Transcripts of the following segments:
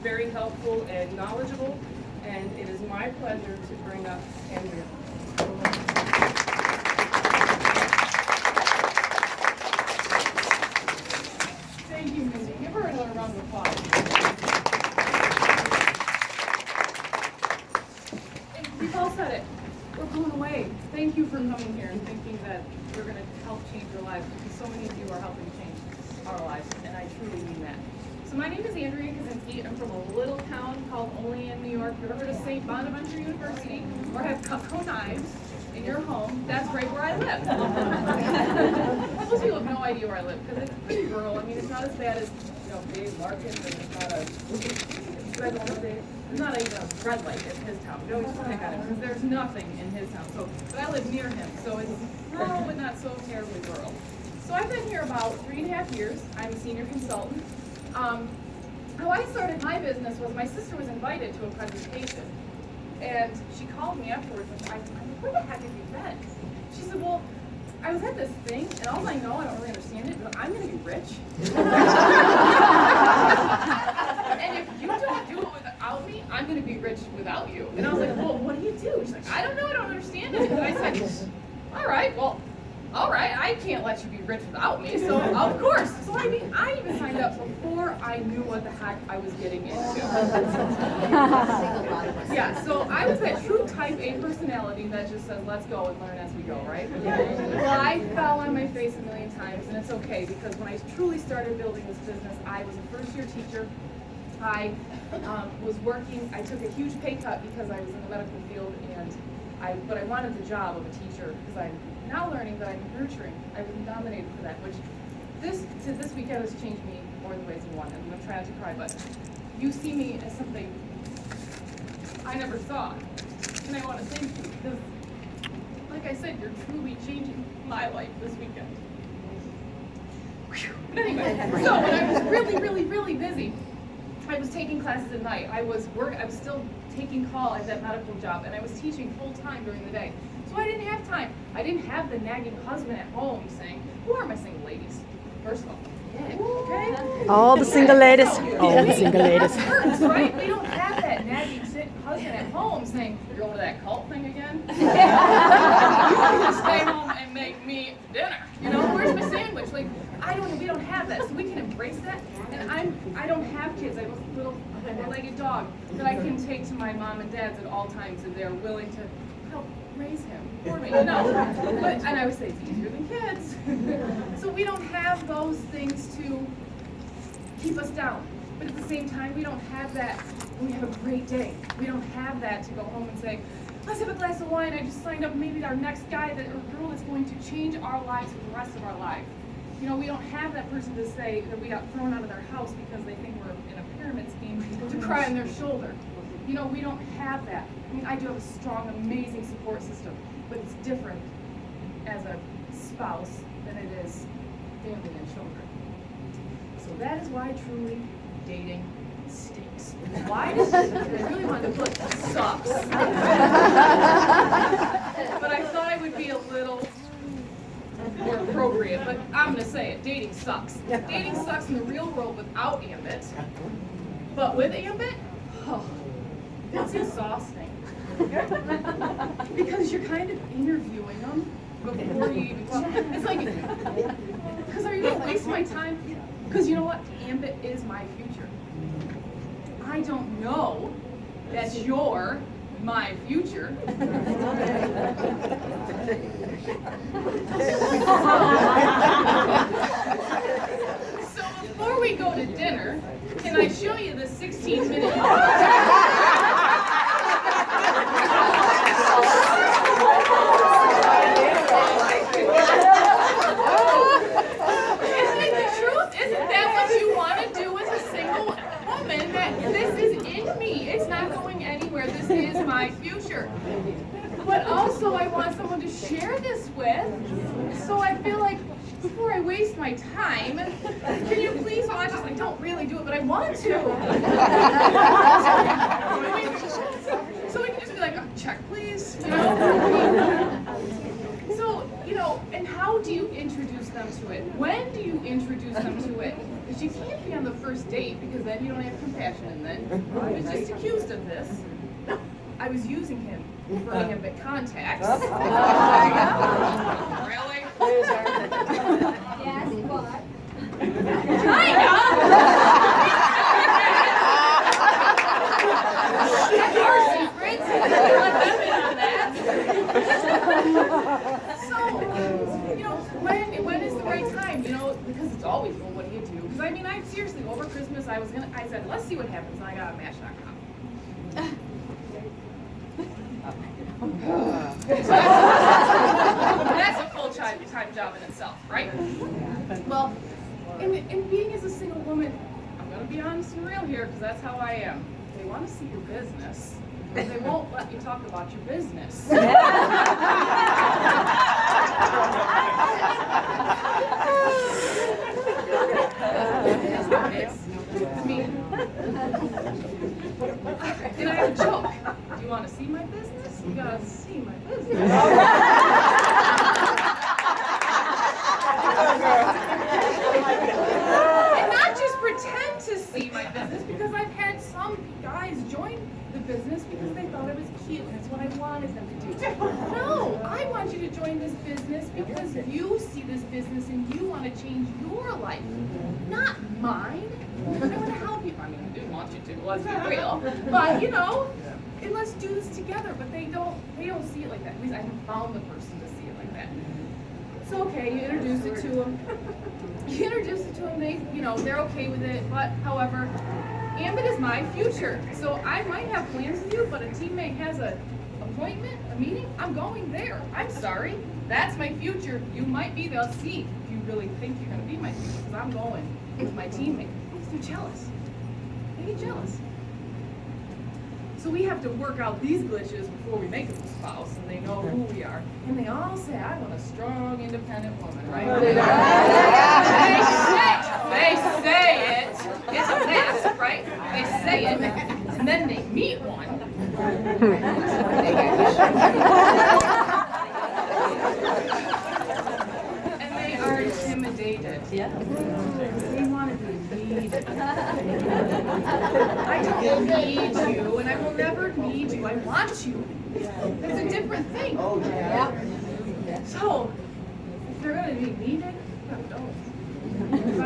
very helpful and knowledgeable, and it is my pleasure to bring up Andrea. Thank you, Mindy. Give her another round of applause. And we've all said it. We're blown away. Thank you for coming here and thinking that we're going to help change your lives, because so many of you are helping change our lives, and I truly mean that. So my name is Andrea Kaczynski. I'm from a little town called Olean, New York. Have you ever heard of St. Bonaventure University? Or have Cutco knives in your home? That's right where I live. Most people have no idea where I live, because it's pretty rural. I mean, it's not as bad as, Dave Larkin, and it's not there's not even a red light in his town. We always pick on him because there's nothing in his town. So, but I live near him, so it's rural but not so terribly rural. So I've been here about 3.5 years. I'm a senior consultant. How I started my business was my sister was invited to a presentation, and she called me afterwards and I said, where the heck have you been? She said, well, I was at this thing, and all I know, I don't really understand it, but I'm going to be rich. And if you don't do it without me, I'm going to be rich without you. And I was like, well, what do you do? She's like, I don't know, I don't understand it. And I said, all right, I can't let you be rich without me, so of course. So I mean, I even signed up before I knew what the heck I was getting into. Yeah, so I was that true type A personality that just says, let's go and learn as we go, right? Well, I fell on my face a million times, and it's okay, because when I truly started building this business, I was a first-year teacher. I was working, I took a huge pay cut because I was in the medical field, but I wanted the job of a teacher, because I'm now learning that I'm nurturing. I was nominated for that, which this weekend has changed me more than ways than one. I'm going to try not to cry, but you see me as something I never thought. And I want to thank you, because, like I said, you're truly changing my life this weekend. But anyway, so when I was really, really, really busy, I was taking classes at night. I was still taking call at that medical job, and I was teaching full time during the day. So I didn't have time. I didn't have the nagging husband at home saying, who are my single ladies? First of all, okay? All the single ladies. All the single ladies. Hurts, right? We don't have that nagging husband at home saying, you're going to that cult thing again? You can just stay home and make me dinner. Where's my sandwich? We don't have that, so we can embrace that. And I don't have kids. I have a little four-legged dog that I can take to my mom and dad's at all times, and they're willing to help raise him for me. And I always say it's easier than kids. So we don't have those things to keep us down. But at the same time, we don't have that when we have a great day. We don't have that to go home and say, let's have a glass of wine. I just signed up maybe our next guy or girl that's going to change our lives for the rest of our life. We don't have that person to say that we got thrown out of their house because they think we're in a pyramid scheme to cry on their shoulder. We don't have that. I mean, I do have a strong, amazing support system, but it's different as a spouse than it is family and children. So that is why truly dating stinks. Why does it? I really wanted to put sucks. But I thought I would be a little more appropriate, but I'm going to say it. Dating sucks. Dating sucks in the real world without Ambit. But with Ambit, that's exhausting. Because you're kind of interviewing them before you even talk. It's like, because are you going to waste my time? Because you know what? Ambit is my future. I don't know that you're my future. So before we go to dinner, can I show you the 16-minute Isn't that what you want to do as a single woman? That this is in me. It's not going anywhere. This is my future. But also I want someone to share this with. So I feel like before I waste my time, can you please watch this? I don't really do it, but I want to. So we can just be like, oh, check please. So, and how do you introduce them to it? When do you introduce them to it? Because you can't be on the first date because then you don't have compassion. And then I was just accused of this. I was using him for intimate contacts. Really? Yes, what? Kinda. That's our secrets. Let them in on that. So, when is the right time? Because it's always, well, what do you do? Because I seriously, over Christmas, I said, let's see what happens. And I got a Match.com. That's a full-time job in itself, right? Well, and being as a single woman, I'm going to be honest and real here because that's how I am. They want to see your business, but they won't let you talk about your business. It's me. And I have a joke. Do you want to see my business? You got to see my business. And not just pretend to see my business, because I've had some guys join the business because they thought it was cute and it's what I wanted them to do. No, I want you to join this business because you see this business and you want to change your life, not mine. I want to help you. I do want you to, let's be real. But and let's do this together. But they don't see it like that. At least I haven't found the person to see it like that. So okay, you introduce it to them. They're okay with it. But however, Ambit is my future. So I might have plans with you, but a teammate has an appointment, a meeting, I'm going there. I'm sorry. That's my future. You might be there. Let's see if you really think you're going to be my future, because I'm going with my teammate. They're jealous. They get jealous. So we have to work out these glitches before we make them a spouse, and they know who we are. And they all say, I want a strong, independent woman, right? They say it. It's a mess, right? They say it, and then they meet one. And they are intimidated. Yeah. They want to be needed. I don't need you, and I will never need you. I want you. It's a different thing. Oh, yeah. So, if they're going to be needed, no, don't. Because I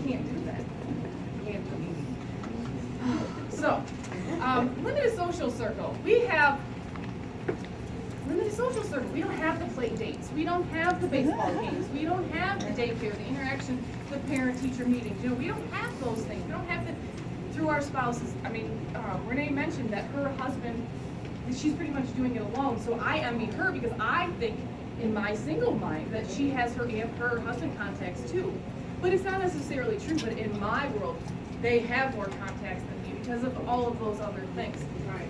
can't do that. I can't do it. So, limited social circle. We have limited social circle. We don't have the play dates. We don't have the baseball games. We don't have the daycare, the interaction with parent-teacher meetings. We don't have those things. We don't have to, through our spouses. Renee mentioned that her husband, she's pretty much doing it alone. So I envy her because I think in my single mind that she has her husband contacts too. But it's not necessarily true, but in my world, they have more contacts than me because of all of those other things.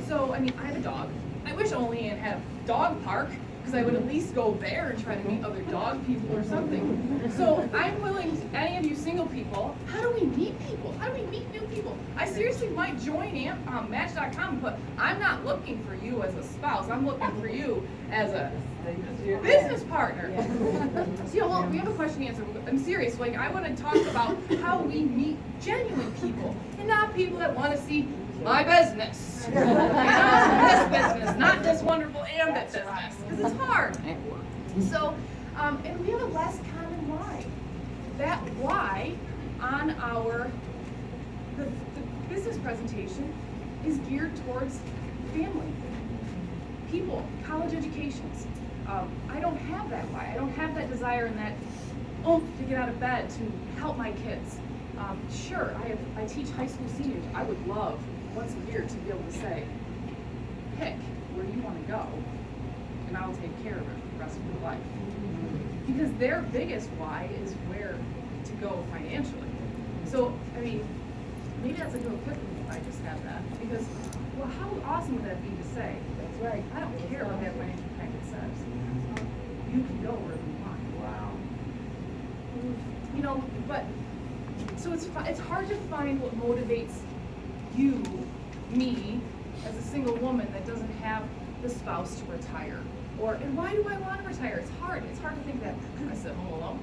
So, I have a dog. I wish only Ann had a dog park, because I would at least go there and try to meet other dog people or something. So I'm willing, any of you single people, how do we meet people? How do we meet new people? I seriously might join Match.com, but I'm not looking for you as a spouse. I'm looking for you as a business partner. So, well, we have a question and answer. I'm serious. I want to talk about how we meet genuine people and not people that want to see my business. This business, not this wonderful Ambit business, because it's hard. So, and we have a less common why. That why on the business presentation is geared towards family, people, college educations. I don't have that why. I don't have that desire and that oomph to get out of bed to help my kids. Sure, I teach high school seniors. I would love once a year to be able to say, pick where you want to go, and I'll take care of it for the rest of your life. Because their biggest why is where to go financially. So, maybe that's a good epiphany if I just have that. Because, well, how awesome would that be to say, that's right, I don't care what that financial packet says. You can go wherever you want. Wow. But, so it's hard to find what motivates you, me, as a single woman that doesn't have the spouse to retire. And why do I want to retire? It's hard. It's hard to think that I sit home alone.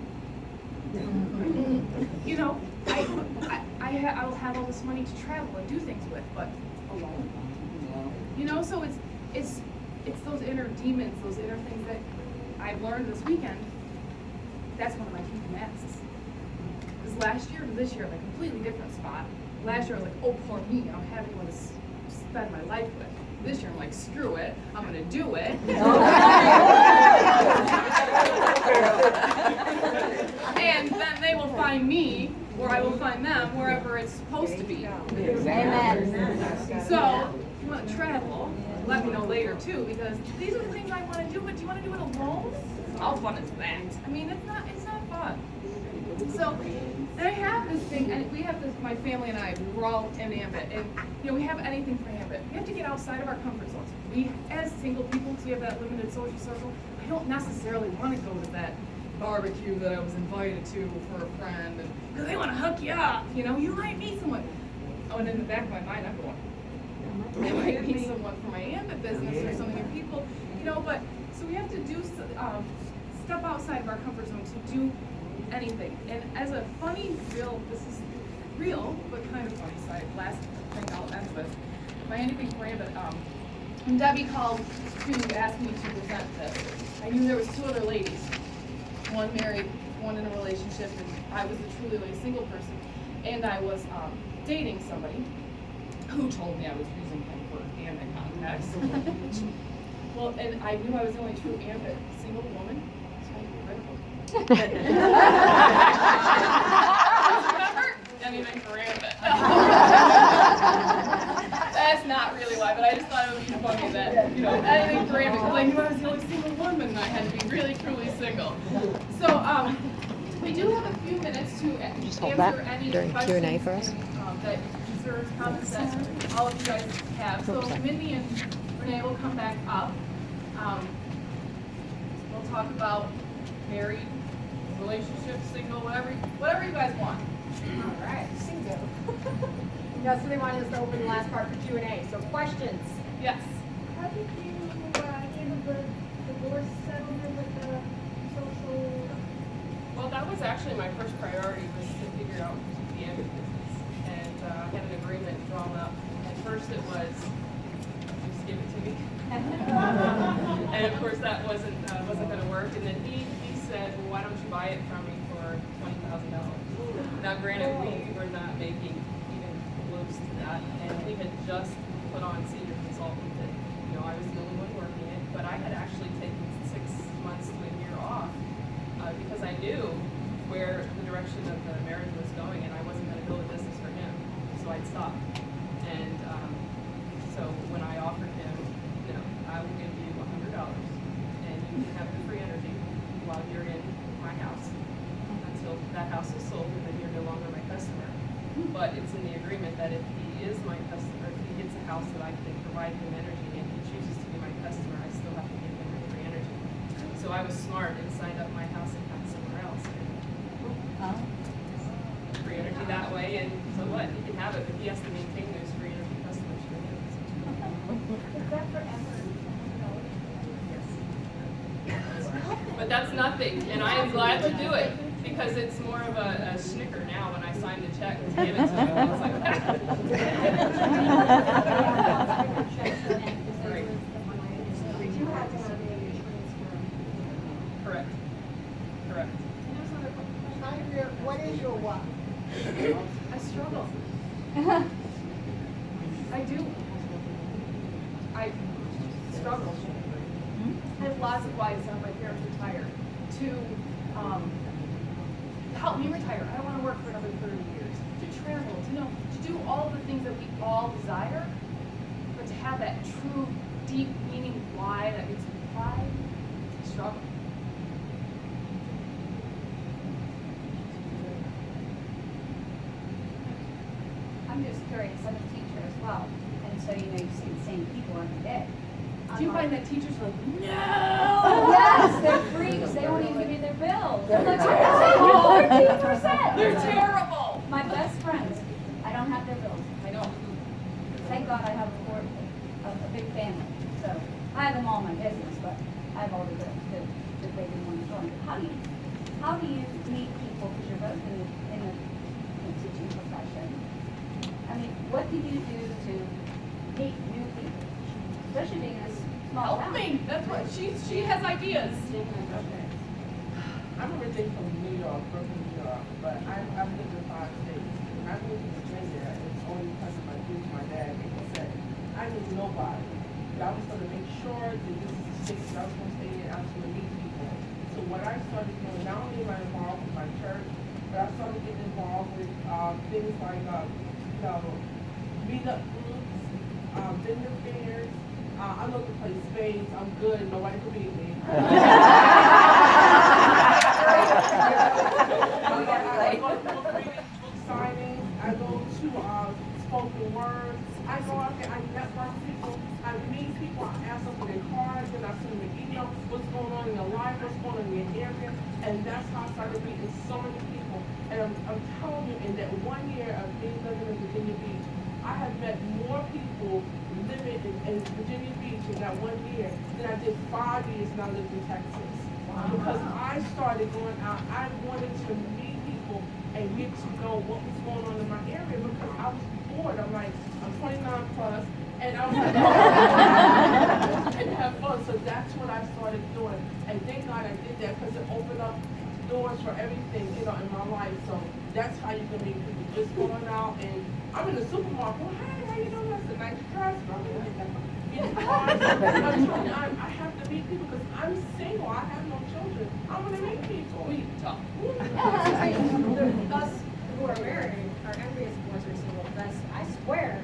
I'll have all this money to travel and do things with, but alone. You know, so it's those inner demons, those inner things that I've learned this weekend. That's one of my huge masks. Because last year and this year, I'm in a completely different spot. Last year I was like, oh, poor me, I don't have anyone to spend my life with. This year I'm like, screw it, I'm gonna do it. And then they will find me, or I will find them, wherever it's supposed to be. Amen. So, if you want to travel, let me know later too, because these are the things I want to do, but do you want to do it alone? How fun is that? I mean, it's not fun. So, and I have this thing, and we have this, my family and I, we're all in Ambit, and you know, we have anything for Ambit. We have to get outside of our comfort zones. We, as single people, because we have that limited social circle, I don't necessarily want to go to that barbecue that I was invited to for a friend, and because they want to hook you up, you know, you might meet someone. Oh, and in the back of my mind, I'm going, I might meet someone for my Ambit business or something, or people, you know, but, so we have to do, step outside of our comfort zone to do anything. And as a funny, this is real, but kind of funny side, last thing I'll end with, my anything for Ambit, when Debbie called to ask me to present this, I knew there was two other ladies, one married, one in a relationship, and I was truly like a single person, and I was dating somebody who told me I was using him for Ambit contacts. Well, and I knew I was the only true Ambit single woman, so I read a book. Remember? Anything for Ambit. That's not really why, but I just thought it would be funny that, you know, anything for Ambit, because I knew I was the only single woman and I had to be really, truly single. So, we do have a few minutes to Just hold answer that any during questions Q&A for us. that concerns, comments that all of you guys have. So Mindy and Renee will come back up. We'll talk about married, relationships, single, whatever you guys want. All right, single. That's what they wanted us to open the last part for Q&A. So questions. Yes. How did you handle the divorce settlement with the social? Well, that was actually my first priority, was to figure out the Ambit business. And I had an agreement drawn up. At first it was, just give it to me. And of course that wasn't going to work. And then he said, well, why don't you buy it from me for $20,000? Now granted, we were not making even close to that. And we had just put on senior consultant that, you know, I was the only one working it. But I had actually taken 6 months to a year off. Because I knew where the direction of the marriage was going, and I wasn't going to build a business for him, so I'd stop. And so when I offered him, you know, I will give you $100, and you can have the free energy while you're in my house until that house is sold, and then you're no longer my customer. But it's in the agreement that if he is my customer, if he gets a house that I can provide him energy, and he chooses to be my customer, I still have to give him free energy. So I was smart and signed up my house account somewhere else. Free energy that way, and so what? He can have it, but he has to maintain those free energy customers for him. Is that forever? But that's nothing, and I am glad to do it, because it's more of a snicker now when I sign the check and give it to him. It's like, Right. You have to have the insurance Correct. Correct. for Andrea, what is your why? I struggle. I do. I struggle. I have lots of whys how my parents retired. To help me retire. I don't want to work for another 30 years. To travel, to do all the things that we all desire, but to have that true, deep meaning why that gives me pride, I struggle. I'm just curious, I'm a teacher as well, and so you know you see the same people every day. Do you find that teachers are like, no? Yes, they're freaks, they won't even give you their bills. They're like, 13%. They're terrible. My best friends, I don't have their bills. I know. Thank God I have a big family, so I have them all in my business, but I have all the big ones going. How do you meet people, because you're both in the teaching profession. I mean, what do you do to meet new people, especially being in a small town? Help me, that's what, she has ideas. I'm originally from New York, Brooklyn, New York, but I've lived in 5 states. When I moved to Virginia, it's only because of my dad. He said, I knew nobody, but I was going to make sure that this is the state that I was going to stay in. I was going to meet people. So what I started doing, not only am I involved with my church, but I started getting involved with things like, meetup groups, vendor fairs. I love to play spades. I'm good. Nobody can beat me. I go to book readings, book signings. I go to spoken words. I go out there. I network people. I meet people. I ask them for their cards, and I send them an email. What's going on in your life? What's going on in your area? And that's how I started meeting so many people. And I'm telling you, in that 1 year of me living in Virginia Beach, I have met more people living in Virginia Beach in that 1 year than I did 5 years when I lived in Texas. Because I started going out, I wanted to meet people and get to know what was going on in my area because I was bored. I'm like, I'm 29 plus, and I was like, and have fun. So that's what I started doing. And thank God I did that because it opened up doors for everything, in my life. So that's how you can meet people. Just going out, and I'm in the supermarket. Well, hey, how you doing? That's a nice dress. I have to meet people because I'm single. I have no children. I want to meet people. We talk. Us who are married are envious of ones who are single. Because I swear,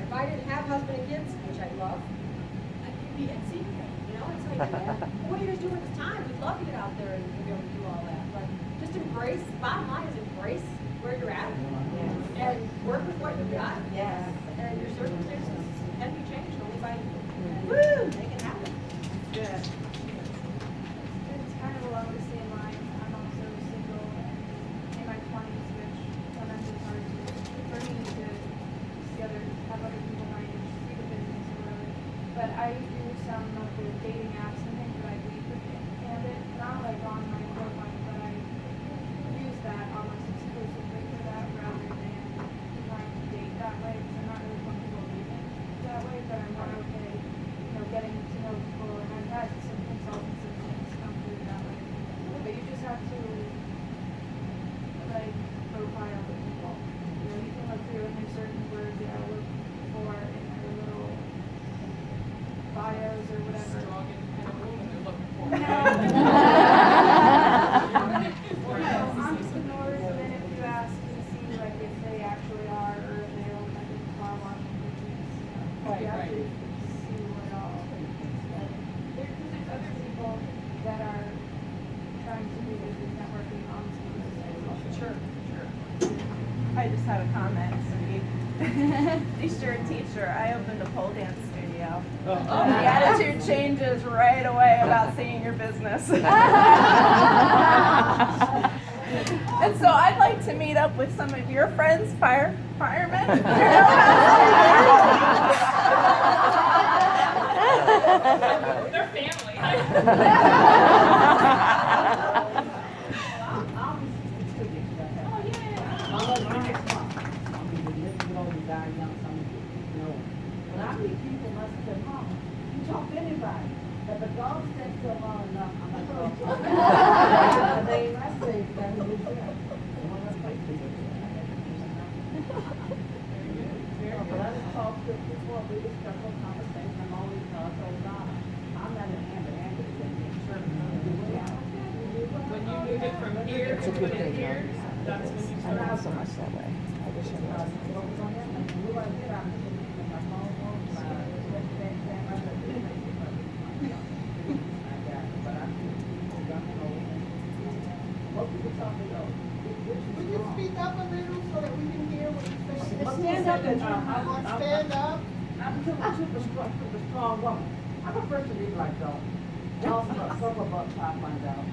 if I didn't have husband and kids, which I love, I'd be at sea. You know, it's like, what are you guys doing with the time? We'd love to get out there and be able to do all that. But just embrace, bottom line is embrace where you're at and work with what you've got. Yes. And your circumstances can be changed only by make it happen. It's kind of along the same lines. I'm also single and in my 20s, which sometimes it's hard for me to together have other people my age see the business or whatever. But I do some of the dating apps and things that I leave with Candid, not like on my profile, but I use that almost exclusively for that rather than trying to date that way because I'm not really comfortable dating that way, but I'm not okay, getting to know people, and I've had some consultants and things come through that way. But you just have to, profile the people. You can look through and there's certain words that I look for in their little bios or whatever. Strong independent woman they're looking for. Entrepreneurs, and then if you ask to see if they actually are, or if they own a car washing business, you have to see what all. There's other people that are trying to do business networking on schools. Sure. I just have a comment. If you're a teacher, I opened a pole dance studio. The attitude changes right away about seeing your business. And so I'd like to meet up with some of your friends, firemen. They're family. When I meet people, I say, Mom, you talk to anybody. But the dog stays still long enough, I'm like, oh. And they I say, that is good. When I play to you, but I just talk to before we just start a conversation. I'm always told God, I'm not an Amber is in here. When you move it from here to put it here, that's when you I start. know so much that way. I wish I knew. Would you speak up a little so that we can hear what you're saying? Stand up and Stand up. I'm super strong woman. I prefer to read like though. Also, circle butt top one down.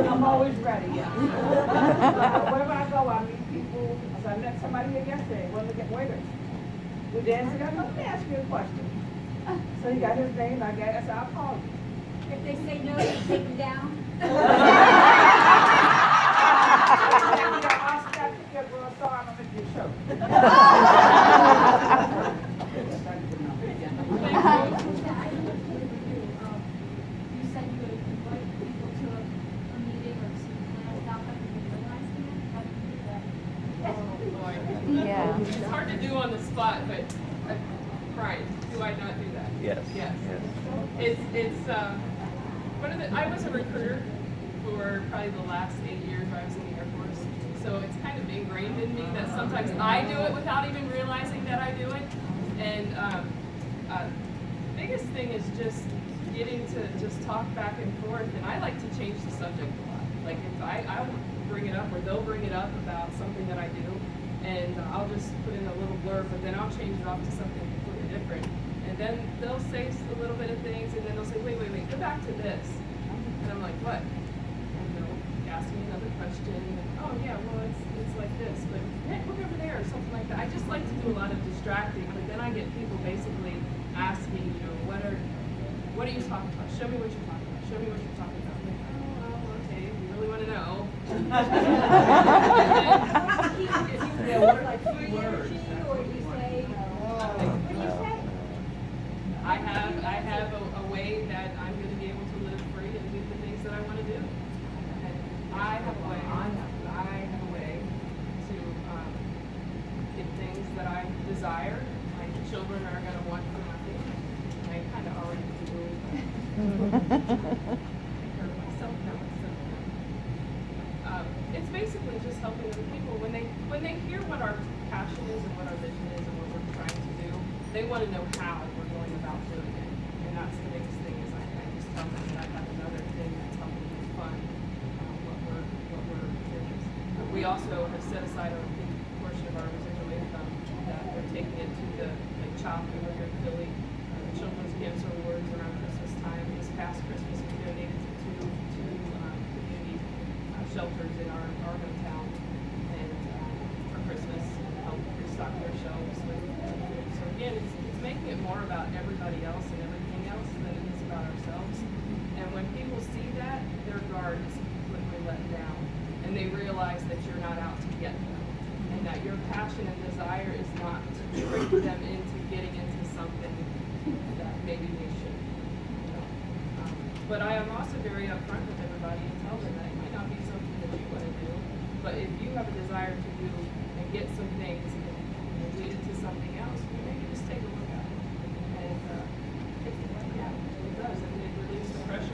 I'm always ready, yeah. Wherever I go, I meet people. So I met somebody here yesterday, one of the waiters. We danced together. Let me ask you a question. So he got his name, I said, I'll call you. If they say no, you take them down. You said you would invite people to a meeting or some plans without them even realizing it. How do you do that? Oh, boy. Yeah. It's hard to do on the spot, but Brian, do I not do that? Yes. Yes. It's one of the, I was a recruiter for probably the last 8 years I was in the Air Force. So it's kind of ingrained in me that sometimes I do it without even realizing that I do it. And biggest thing is just getting to just talk back and forth. And I like to change the subject a lot. Like if I'll bring it up or they'll bring it up about something that I do. And I'll just put in a little blurb, but then I'll change it off to something completely different. And then they'll say a little bit of things, and then they'll say, wait, go back to this. And I'm like, what? And they'll ask me another question. And, oh, yeah, well, it's like this. But hey, look over there or something like that. I just like to do a lot of distracting, but then I get people basically asking, you know, what are you talking about? Show me what you're talking about. Show me what you're talking about. I'm like, oh, well, okay, if you really want to know. Yeah, what are like 2 words? Or you say, what do you say? I have a way that I'm going to be able to live free and do the things that I want to do. And I have a way to get things that I desire. My children are going to want for nothing. I kind of already do. I hurt myself now. It's basically just helping other people when they hear what our passion is and what our vision is and what we're trying to do. They want to know how we're going about doing it, and that's the biggest thing. Is I just tell them that I have another thing that's helping them fund what we're doing. We also have set aside a big portion of our residual income that we're taking it to the CHOP over here in Philly, Children's Cancer Awards around Christmas time. This past Christmas, we donated to two community shelters in our hometown, and for Christmas, and help restock their shelves with food. So again, it's making it more about everybody else and everything else than it is about ourselves. And when people see that, their guard is completely let down, and they realize that you're not out to get them, and that your passion and desire is not to trick them into getting into something that maybe they should. You know? But I am also very upfront with everybody and tell them that it might not be something that you want to do, but if you have a desire to do and get some things and lead it to something else, you maybe just take a look